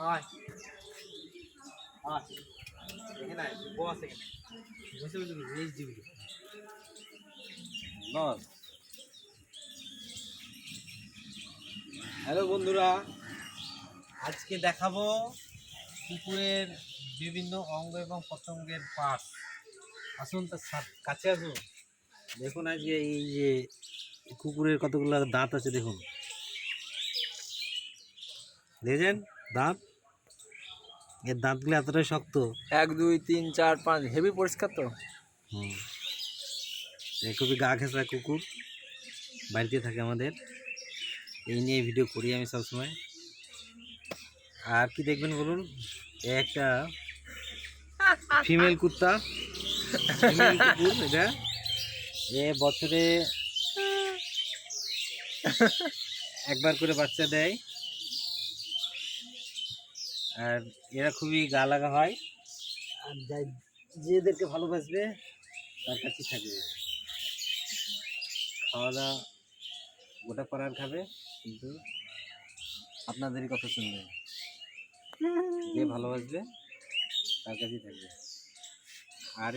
আয় আয় এখানে আয় বস এখানে বসে বসে রেস দিবি বস। হ্যালো বন্ধুরা, আজকে দেখাবো কুকুরের বিভিন্ন অঙ্গ এবং পতঙ্গের পার্ট। আসুন তার কাছে আসুন। দেখুন আজকে এই যে কুকুরের কতগুলো দাঁত আছে দেখুন, দেখছেন দাঁত? এর দাঁতগুলো এতটাই শক্ত। 1 2 3 4 5 হেভি পরিষ্কার তো। হুম, খুবই গা ঘেঁষা কুকুর, বাড়িতে থাকে আমাদের। এই নিয়ে ভিডিও করি আমি সবসময়। আর কি দেখবেন বলুন, একটা ফিমেল কুত্তা, ফিমেল কুকুর। এটা বছরে একবার করে বাচ্চা দেয়, আর এরা খুবই গা লাগা হয়। আর যেদেরকে ভালোবাসবে তার কাছেই থাকবে। খাওয়া দাওয়া গোটা পাড়ার খাবে, কিন্তু আপনাদেরই কথা শুনবে। যে ভালোবাসবে তার কাছেই থাকবে। আর